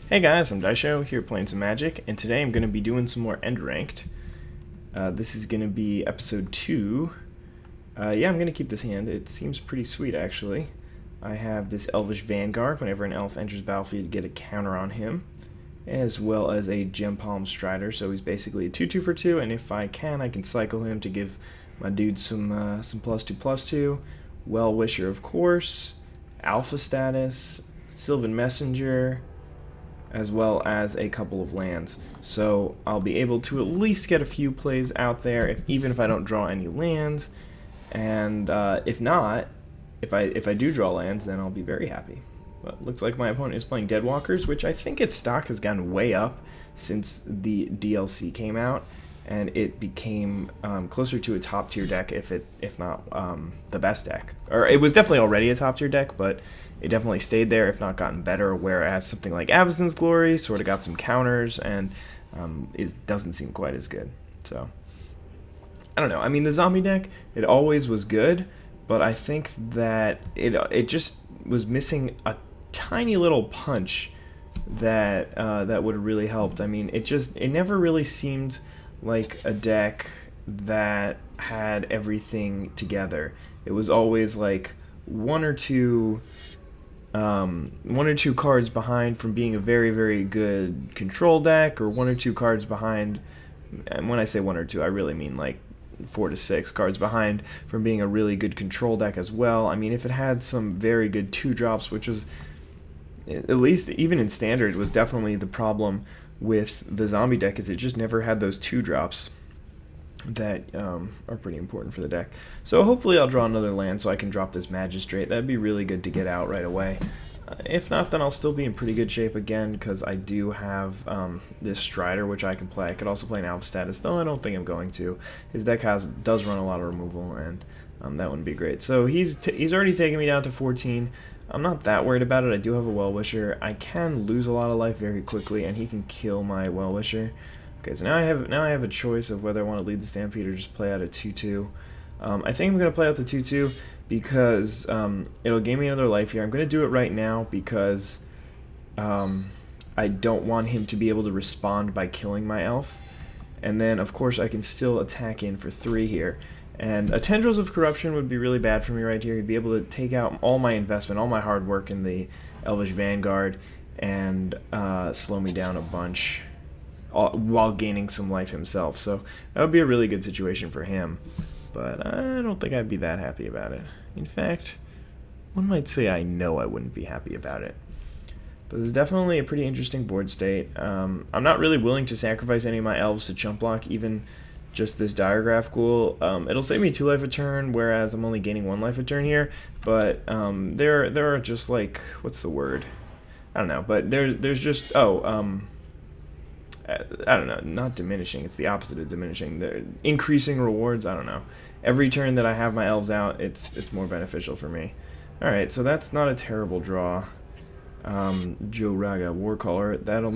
Hey guys, I'm Daisho, here playing some Magic, and today I'm going to be doing some more Enduranked. This is going to be episode 2. Yeah, I'm going to keep this hand. It seems pretty sweet, actually. I have this Elvish Vanguard. Whenever an elf enters battlefield, you get a counter on him, as well as a Gem Palm Strider, so he's basically a 2-2 for 2, and if I can cycle him to give my dude some +2/+2. Well-Wisher, of course, Alpha Status, Sylvan Messenger, as well as a couple of lands. So I'll be able to at least get a few plays out there, even if I don't draw any lands. And if not, if I do draw lands, then I'll be very happy. But looks like my opponent is playing Deadwalkers, which I think its stock has gone way up since the DLC came out, and it became closer to a top tier deck, if not the best deck. Or it was definitely already a top tier deck, but it definitely stayed there, if not gotten better, whereas something like Avacyn's Glory sort of got some counters, and it doesn't seem quite as good. So, I don't know. I mean, the zombie deck, it always was good, but I think that it just was missing a tiny little punch that that would have really helped. I mean, it never really seemed like a deck that had everything together. It was always like one or two cards behind from being a very, very good control deck, or one or two cards behind. And when I say one or two, I really mean like 4 to 6 cards behind from being a really good control deck as well. I mean, if it had some very good 2-drops, which was, at least even in standard, was definitely the problem with the zombie deck, is it just never had those 2-drops that are pretty important for the deck. So hopefully I'll draw another land so I can drop this Magistrate. That'd be really good to get out right away. If not, then I'll still be in pretty good shape again, because I do have this Strider, which I can play. I could also play an Alpha Status, though I don't think I'm going to. His deck does run a lot of removal, and that wouldn't be great. So he's already taken me down to 14. I'm not that worried about it. I do have a Well-Wisher. I can lose a lot of life very quickly, and he can kill my Well-Wisher. Okay, so now I have a choice of whether I want to lead the Stampede or just play out a 2-2. I think I'm going to play out the 2-2 because it'll gain me another life here. I'm going to do it right now because I don't want him to be able to respond by killing my elf. And then, of course, I can still attack in for 3 here. And a Tendrils of Corruption would be really bad for me right here. He'd be able to take out all my investment, all my hard work in the Elvish Vanguard, and slow me down a bunch while gaining some life himself. So that would be a really good situation for him. But I don't think I'd be that happy about it. In fact, one might say I know I wouldn't be happy about it. But this is definitely a pretty interesting board state. I'm not really willing to sacrifice any of my elves to chump block, even just this Diregraph Ghoul. It'll save me 2 life a turn, whereas I'm only gaining 1 life a turn here. But there are just, like, what's the word? I don't know. But there's just I don't know, not diminishing, it's the opposite of diminishing. They're increasing rewards, I don't know. Every turn that I have my elves out, it's more beneficial for me. Alright, so that's not a terrible draw. Joe Raga, Warcaller, that'll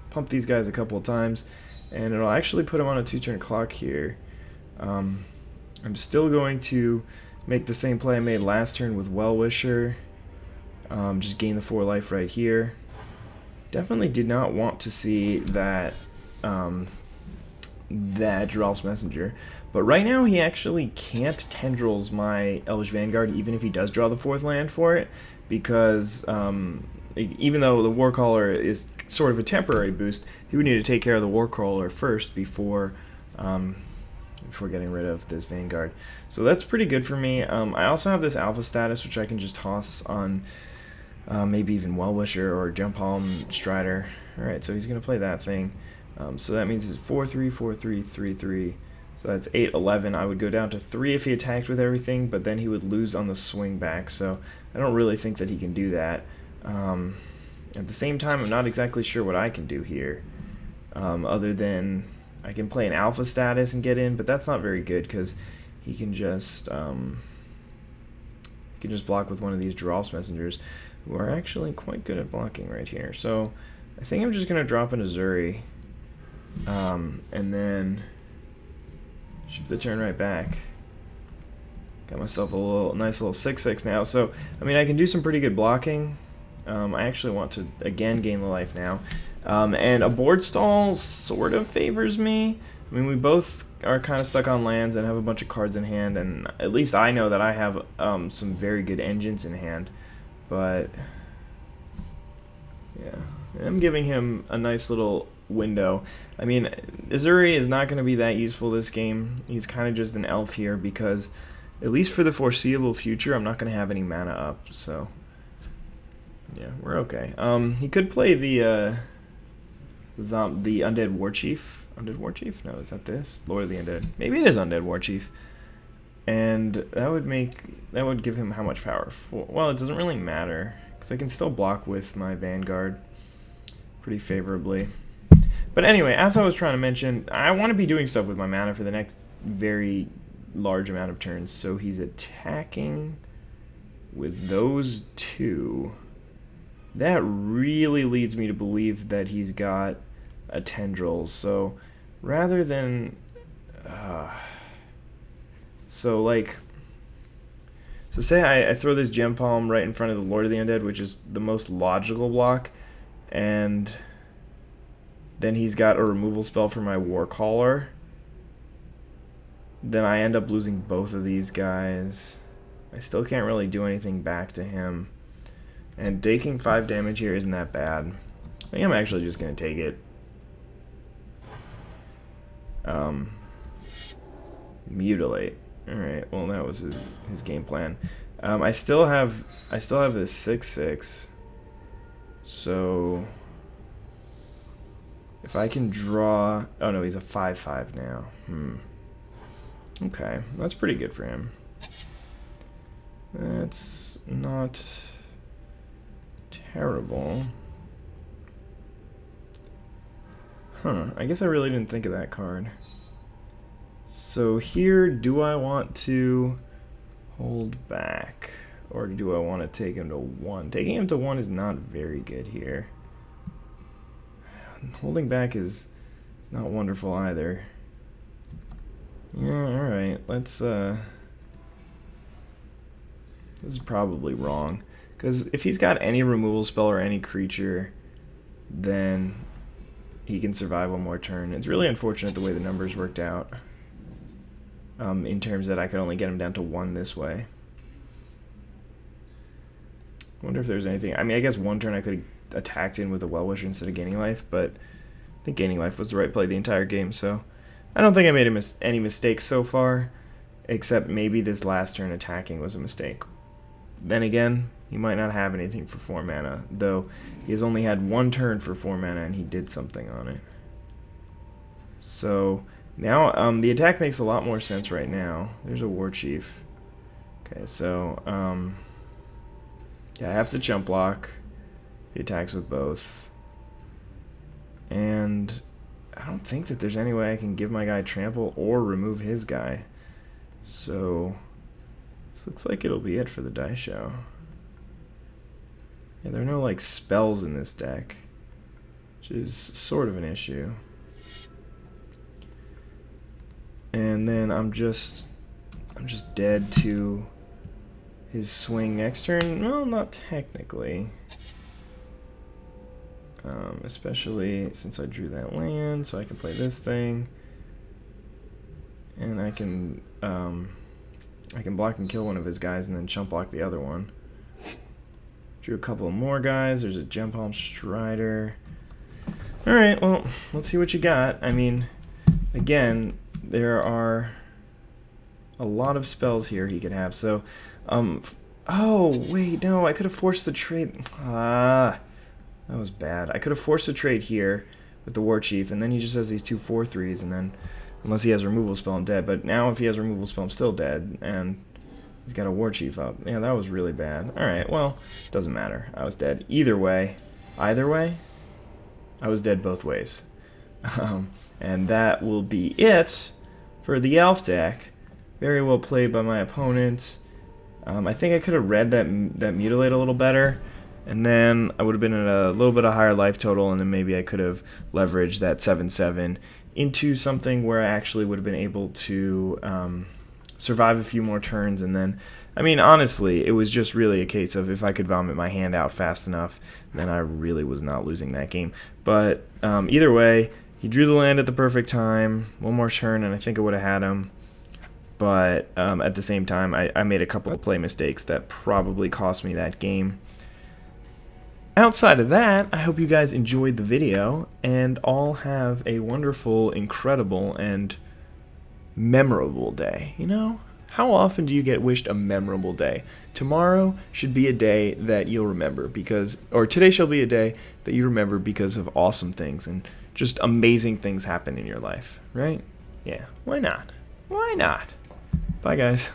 pump these guys a couple of times, and it'll actually put them on a 2-turn clock here. I'm still going to make the same play I made last turn with Well-Wisher. Just gain the 4 life right here. Definitely did not want to see that that Drops Messenger. But right now he actually can't Tendrils my Elvish Vanguard, even if he does draw the 4th land for it, because even though the Warcaller is sort of a temporary boost, he would need to take care of the Warcaller first before getting rid of this Vanguard. So that's pretty good for me. I also have this Alpha Status, which I can just toss on maybe even Well-Wisher or Jump Palm Strider. Alright, so he's going to play that thing. So that means it's 4-3, 4-3, 3-3. So that's 8-11. I would go down to 3 if he attacked with everything, but then he would lose on the swing back. So I don't really think that he can do that. At the same time, I'm not exactly sure what I can do here. Other than I can play an Alpha Status and get in, but that's not very good because he can just block with one of these Drops Messengers, who are actually quite good at blocking right here. So I think I'm just going to drop in a Zuri, and then ship the turn right back. Got myself a nice little 6/6 now. So, I mean, I can do some pretty good blocking. I actually want to, again, gain the life now. And a board stall sort of favors me. I mean, we both are kind of stuck on lands and have a bunch of cards in hand, and at least I know that I have some very good engines in hand. But, yeah, I'm giving him a nice little window. I mean, Izuri is not going to be that useful this game. He's kind of just an elf here because, at least for the foreseeable future, I'm not going to have any mana up, so yeah, we're okay. He could play the Undead Warchief. Undead Warchief? No, is that this? Lord of the Undead. Maybe it is Undead Warchief. And that would give him how much power? Well, it doesn't really matter, because I can still block with my Vanguard pretty favorably. But anyway, as I was trying to mention, I want to be doing stuff with my mana for the next very large amount of turns. So he's attacking with those two. That really leads me to believe that he's got a Tendrils. So rather than so say I throw this Gem Palm right in front of the Lord of the Undead, which is the most logical block, and then he's got a removal spell for my Warcaller, then I end up losing both of these guys. I still can't really do anything back to him. And taking 5 damage here isn't that bad. I think I'm actually just going to take it. Mutilate. Alright, well that was his game plan. I still have this 6/6. So if I can draw, oh no, he's a 5/5 now. Okay, that's pretty good for him. That's not terrible. I guess I really didn't think of that card. So here, do I want to hold back? Or do I want to take him to 1? Taking him to 1 is not very good here. Holding back is not wonderful either. Yeah, alright, let's, this is probably wrong. Because if he's got any removal spell or any creature, then he can survive one more turn. It's really unfortunate the way the numbers worked out. In terms that I could only get him down to 1 this way. I wonder if there's anything. I mean, I guess one turn I could have attacked in with a Well-Wisher instead of gaining life, but I think gaining life was the right play the entire game, so I don't think I made any mistakes so far, except maybe this last turn attacking was a mistake. Then again, he might not have anything for 4 mana, though he has only had 1 turn for 4 mana and he did something on it. So now the attack makes a lot more sense right now. There's a War Chief. Okay, so yeah, I have to chump block. He attacks with both. And I don't think that there's any way I can give my guy trample or remove his guy. So this looks like it'll be it for the Izdaisho. Yeah, there are no like spells in this deck, which is sort of an issue. And then I'm just dead to his swing next turn. Well, not technically. Especially since I drew that land, so I can play this thing. And I can block and kill one of his guys and then chump block the other one. Drew a couple more guys. There's a Gem Palm Strider. Alright, well, let's see what you got. I mean, again, there are a lot of spells here he could have. So, oh, wait, no, I could have forced the trade. That was bad. I could have forced a trade here with the War Chief, and then he just has these 2 4/3s, and then, unless he has removal spell, I'm dead. But now if he has removal spell, I'm still dead, and he's got a War Chief up. Yeah, that was really bad. Alright, well, doesn't matter. I was dead. Either way, I was dead both ways. And that will be it for the Elf deck. Very well played by my opponent. I think I could have read that Mutilate a little better, and then I would have been at a little bit of higher life total, and then maybe I could have leveraged that 7/7 into something where I actually would have been able to survive a few more turns, and then, I mean, honestly, it was just really a case of if I could vomit my hand out fast enough, then I really was not losing that game. But either way, he drew the land at the perfect time, one more turn, and I think I would have had him. But at the same time, I made a couple of play mistakes that probably cost me that game. Outside of that, I hope you guys enjoyed the video, and all have a wonderful, incredible, and memorable day. You know? How often do you get wished a memorable day? Tomorrow should be a day that you'll remember or today shall be a day that you remember because of awesome things and just amazing things happen in your life, right? Yeah, why not? Why not? Bye, guys.